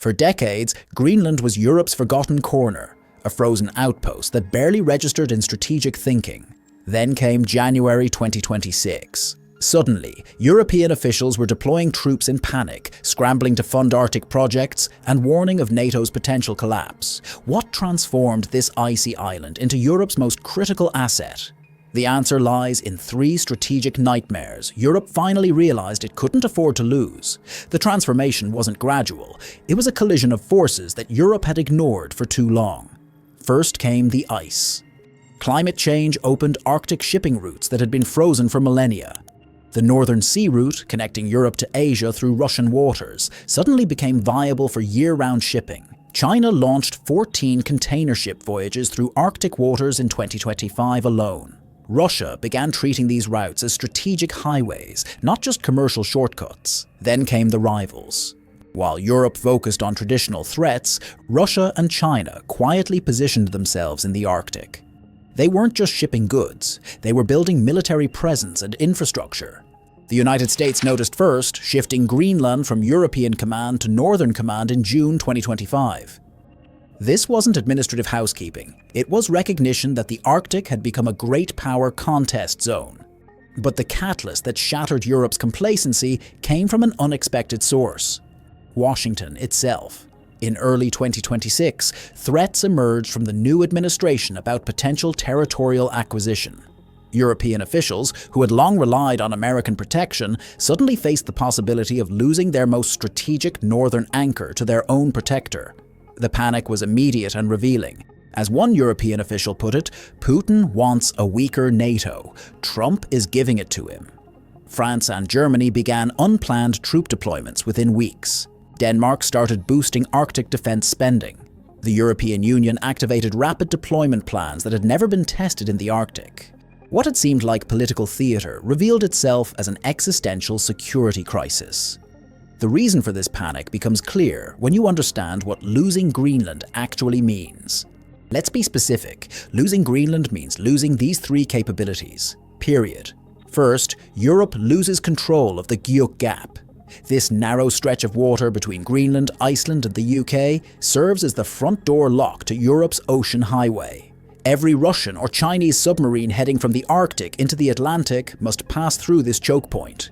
For decades, Greenland was Europe's forgotten corner, a frozen outpost that barely registered in strategic thinking. Then came January 2026. Suddenly, European officials were deploying troops in panic, scrambling to fund Arctic projects, and warning of NATO's potential collapse. What transformed this icy island into Europe's most critical asset? The answer lies in three strategic nightmares Europe finally realized it couldn't afford to lose. The transformation wasn't gradual. It was a collision of forces that Europe had ignored for too long. First came the ice. Climate change opened Arctic shipping routes that had been frozen for millennia. The Northern Sea route, connecting Europe to Asia through Russian waters, suddenly became viable for year-round shipping. China launched 14 container ship voyages through Arctic waters in 2025 alone. Russia began treating these routes as strategic highways, not just commercial shortcuts. Then came the rivals. While Europe focused on traditional threats, Russia and China quietly positioned themselves in the Arctic. They weren't just shipping goods, they were building military presence and infrastructure. The United States noticed first, shifting Greenland from European Command to Northern Command in June 2025. This wasn't administrative housekeeping, it was recognition that the Arctic had become a great power contest zone. But the catalyst that shattered Europe's complacency came from an unexpected source: Washington itself. In early 2026, threats emerged from the new administration about potential territorial acquisition. European officials, who had long relied on American protection, suddenly faced the possibility of losing their most strategic northern anchor to their own protector. The panic was immediate and revealing. As one European official put it, Putin wants a weaker NATO. Trump is giving it to him. France and Germany began unplanned troop deployments within weeks. Denmark started boosting Arctic defense spending. The European Union activated rapid deployment plans that had never been tested in the Arctic. What had seemed like political theater revealed itself as an existential security crisis. The reason for this panic becomes clear when you understand what losing Greenland actually means. Let's be specific. Losing Greenland means losing these three capabilities. Period. First, Europe loses control of the Guyuk Gap. This narrow stretch of water between Greenland, Iceland, and the UK serves as the front door lock to Europe's ocean highway. Every Russian or Chinese submarine heading from the Arctic into the Atlantic must pass through this choke point.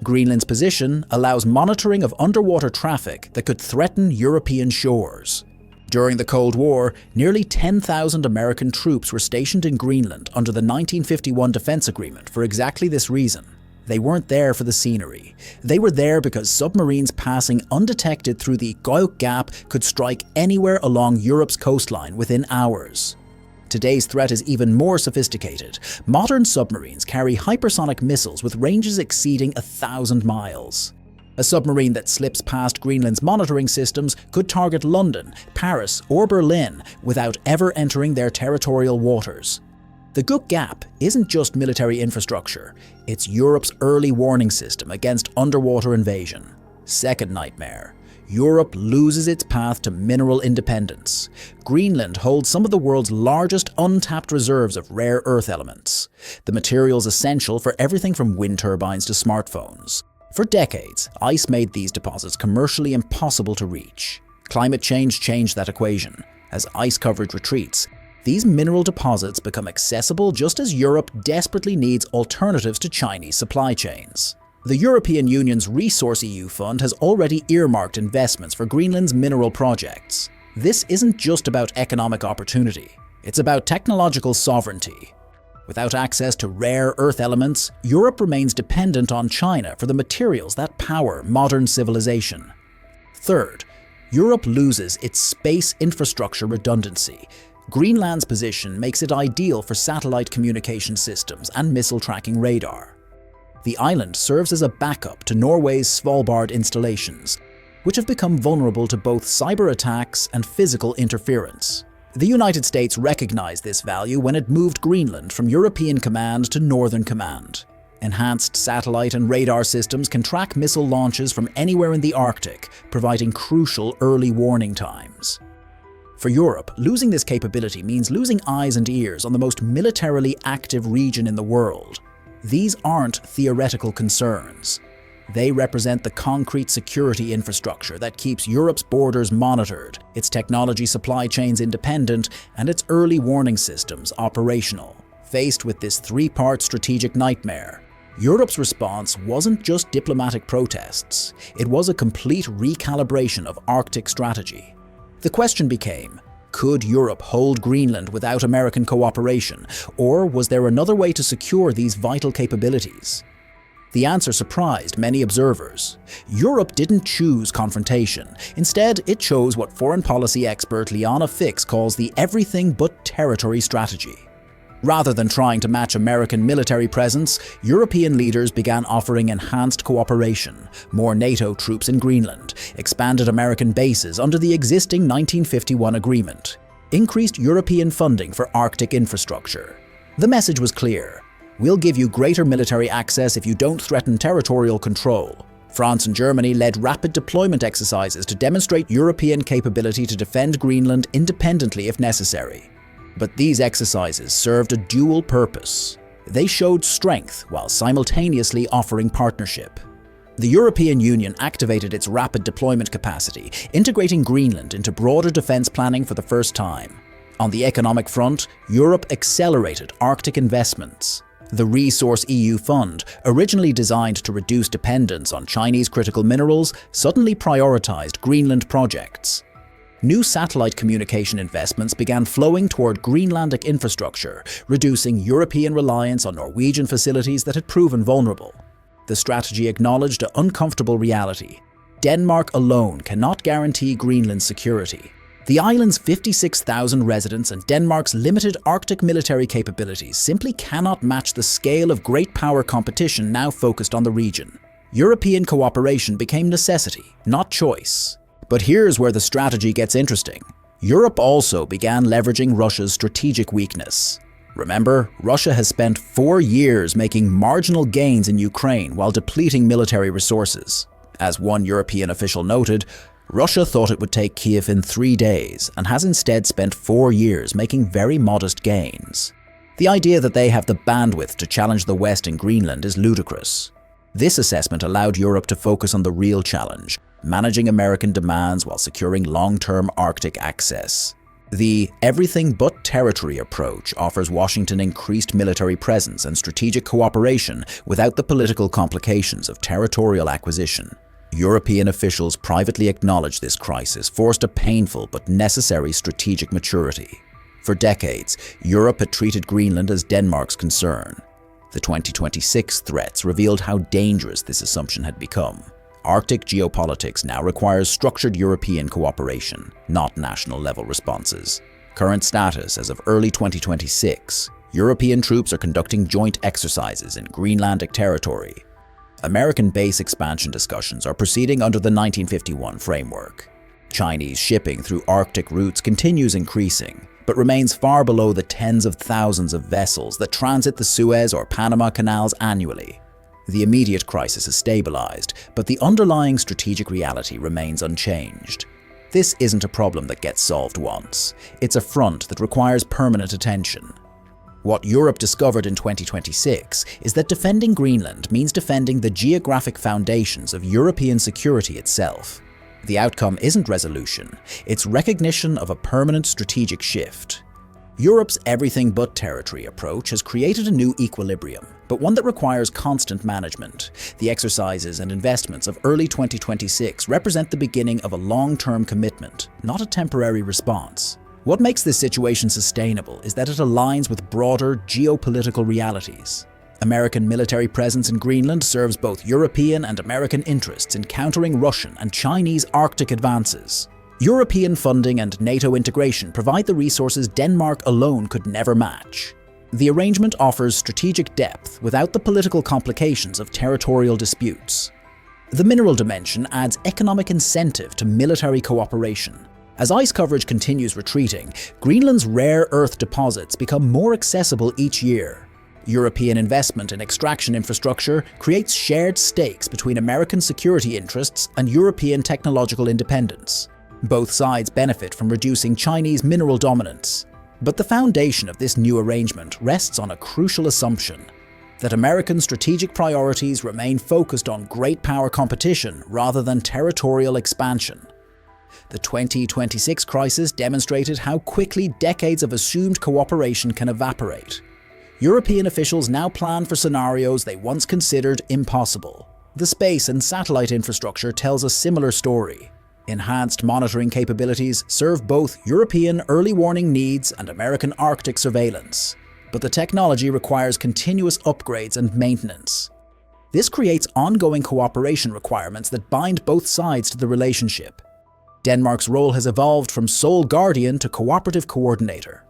Greenland's position allows monitoring of underwater traffic that could threaten European shores. During the Cold War, nearly 10,000 American troops were stationed in Greenland under the 1951 Defense Agreement for exactly this reason. They weren't there for the scenery. They were there because submarines passing undetected through the Guyuk Gap could strike anywhere along Europe's coastline within hours. Today's threat is even more sophisticated. Modern submarines carry hypersonic missiles with ranges exceeding 1,000 miles. A submarine that slips past Greenland's monitoring systems could target London, Paris, or Berlin without ever entering their territorial waters. The Guyuk Gap isn't just military infrastructure, it's Europe's early warning system against underwater invasion. Second nightmare. Europe loses its path to mineral independence. Greenland holds some of the world's largest untapped reserves of rare earth elements, the materials essential for everything from wind turbines to smartphones. For decades, ice made these deposits commercially impossible to reach. Climate change changed that equation. As ice coverage retreats, these mineral deposits become accessible just as Europe desperately needs alternatives to Chinese supply chains. The European Union's ResourceEU fund has already earmarked investments for Greenland's mineral projects. This isn't just about economic opportunity, it's about technological sovereignty. Without access to rare earth elements, Europe remains dependent on China for the materials that power modern civilization. Third, Europe loses its space infrastructure redundancy. Greenland's position makes it ideal for satellite communication systems and missile tracking radar. The island serves as a backup to Norway's Svalbard installations, which have become vulnerable to both cyber attacks and physical interference. The United States recognized this value when it moved Greenland from European Command to Northern Command. Enhanced satellite and radar systems can track missile launches from anywhere in the Arctic, providing crucial early warning times. For Europe, losing this capability means losing eyes and ears on the most militarily active region in the world. These aren't theoretical concerns. They represent the concrete security infrastructure that keeps Europe's borders monitored, its technology supply chains independent, and its early warning systems operational. Faced with this three-part strategic nightmare, Europe's response wasn't just diplomatic protests, it was a complete recalibration of Arctic strategy. The question became, could Europe hold Greenland without American cooperation, or was there another way to secure these vital capabilities? The answer surprised many observers. Europe didn't choose confrontation. Instead, it chose what foreign policy expert Liana Fix calls the everything but territory strategy. Rather than trying to match American military presence, European leaders began offering enhanced cooperation, more NATO troops in Greenland, expanded American bases under the existing 1951 agreement, increased European funding for Arctic infrastructure. The message was clear. We'll give you greater military access if you don't threaten territorial control. France and Germany led rapid deployment exercises to demonstrate European capability to defend Greenland independently if necessary. But these exercises served a dual purpose. They showed strength while simultaneously offering partnership. The European Union activated its rapid deployment capacity, integrating Greenland into broader defense planning for the first time. On the economic front, Europe accelerated Arctic investments. The Resource EU Fund, originally designed to reduce dependence on Chinese critical minerals, suddenly prioritized Greenland projects. New satellite communication investments began flowing toward Greenlandic infrastructure, reducing European reliance on Norwegian facilities that had proven vulnerable. The strategy acknowledged an uncomfortable reality. Denmark alone cannot guarantee Greenland's security. The island's 56,000 residents and Denmark's limited Arctic military capabilities simply cannot match the scale of great power competition now focused on the region. European cooperation became necessity, not choice. But here's where the strategy gets interesting. Europe also began leveraging Russia's strategic weakness. Remember, Russia has spent 4 years making marginal gains in Ukraine while depleting military resources. As one European official noted, Russia thought it would take Kiev in 3 days and has instead spent 4 years making very modest gains. The idea that they have the bandwidth to challenge the West in Greenland is ludicrous. This assessment allowed Europe to focus on the real challenge, managing American demands while securing long-term Arctic access. The everything but territory approach offers Washington increased military presence and strategic cooperation without the political complications of territorial acquisition. European officials privately acknowledged this crisis forced a painful but necessary strategic maturity. For decades, Europe had treated Greenland as Denmark's concern. The 2026 threats revealed how dangerous this assumption had become. Arctic geopolitics now requires structured European cooperation, not national-level responses. Current status as of early 2026, European troops are conducting joint exercises in Greenlandic territory. American base expansion discussions are proceeding under the 1951 framework. Chinese shipping through Arctic routes continues increasing, but remains far below the tens of thousands of vessels that transit the Suez or Panama canals annually. The immediate crisis has stabilized, but the underlying strategic reality remains unchanged. This isn't a problem that gets solved once. It's a front that requires permanent attention. What Europe discovered in 2026 is that defending Greenland means defending the geographic foundations of European security itself. The outcome isn't resolution, it's recognition of a permanent strategic shift. Europe's everything but territory approach has created a new equilibrium, but one that requires constant management. The exercises and investments of early 2026 represent the beginning of a long-term commitment, not a temporary response. What makes this situation sustainable is that it aligns with broader geopolitical realities. American military presence in Greenland serves both European and American interests in countering Russian and Chinese Arctic advances. European funding and NATO integration provide the resources Denmark alone could never match. The arrangement offers strategic depth without the political complications of territorial disputes. The mineral dimension adds economic incentive to military cooperation. As ice coverage continues retreating, Greenland's rare earth deposits become more accessible each year. European investment in extraction infrastructure creates shared stakes between American security interests and European technological independence. Both sides benefit from reducing Chinese mineral dominance. But the foundation of this new arrangement rests on a crucial assumption. that American strategic priorities remain focused on great power competition rather than territorial expansion. The 2026 crisis demonstrated how quickly decades of assumed cooperation can evaporate. European officials now plan for scenarios they once considered impossible. The space and satellite infrastructure tells a similar story. Enhanced monitoring capabilities serve both European early warning needs and American Arctic surveillance, but the technology requires continuous upgrades and maintenance. This creates ongoing cooperation requirements that bind both sides to the relationship. Denmark's role has evolved from sole guardian to cooperative coordinator.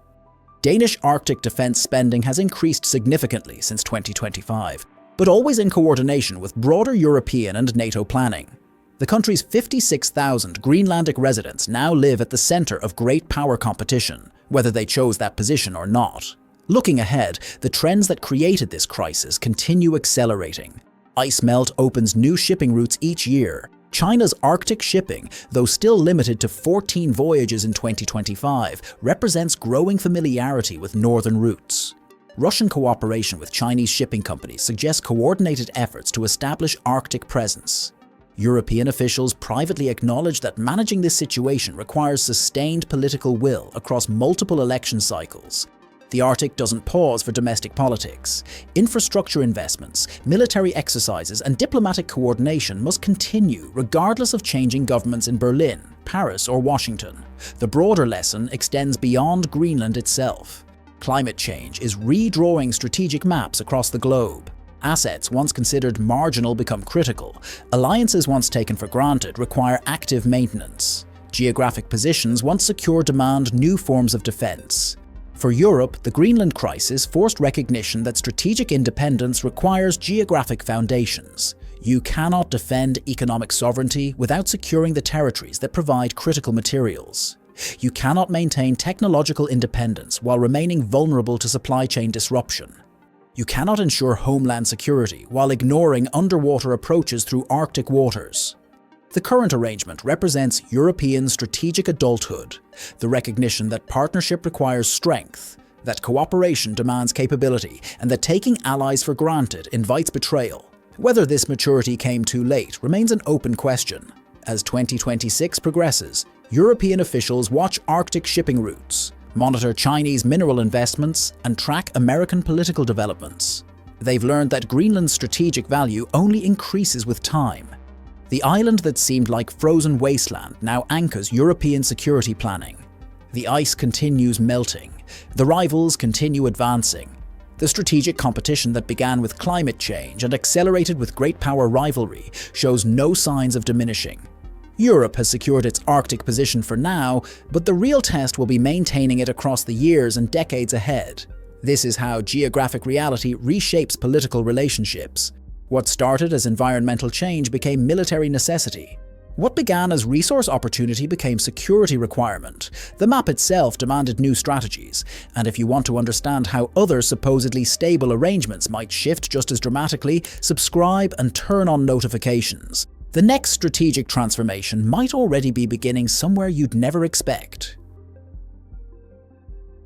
Danish Arctic defense spending has increased significantly since 2025, but always in coordination with broader European and NATO planning. The country's 56,000 Greenlandic residents now live at the center of great power competition, whether they chose that position or not. Looking ahead, the trends that created this crisis continue accelerating. Ice melt opens new shipping routes each year. China's Arctic shipping, though still limited to 14 voyages in 2025, represents growing familiarity with northern routes. Russian cooperation with Chinese shipping companies suggests coordinated efforts to establish Arctic presence. European officials privately acknowledge that managing this situation requires sustained political will across multiple election cycles. The Arctic doesn't pause for domestic politics. Infrastructure investments, military exercises, and diplomatic coordination must continue regardless of changing governments in Berlin, Paris, or Washington. The broader lesson extends beyond Greenland itself. Climate change is redrawing strategic maps across the globe. Assets once considered marginal become critical. Alliances once taken for granted require active maintenance. Geographic positions once secure demand new forms of defense. For Europe, the Greenland crisis forced recognition that strategic independence requires geographic foundations. You cannot defend economic sovereignty without securing the territories that provide critical materials. You cannot maintain technological independence while remaining vulnerable to supply chain disruption. You cannot ensure homeland security while ignoring underwater approaches through Arctic waters. The current arrangement represents European strategic adulthood, the recognition that partnership requires strength, that cooperation demands capability, and that taking allies for granted invites betrayal. Whether this maturity came too late remains an open question. As 2026 progresses, European officials watch Arctic shipping routes, monitor Chinese mineral investments, and track American political developments. They've learned that Greenland's strategic value only increases with time. The island that seemed like frozen wasteland now anchors European security planning. The ice continues melting. The rivals continue advancing. The strategic competition that began with climate change and accelerated with great power rivalry shows no signs of diminishing. Europe has secured its Arctic position for now, but the real test will be maintaining it across the years and decades ahead. This is how geographic reality reshapes political relationships. What started as environmental change became military necessity. What began as resource opportunity became security requirement. The map itself demanded new strategies, and if you want to understand how other supposedly stable arrangements might shift just as dramatically, subscribe and turn on notifications. The next strategic transformation might already be beginning somewhere you'd never expect.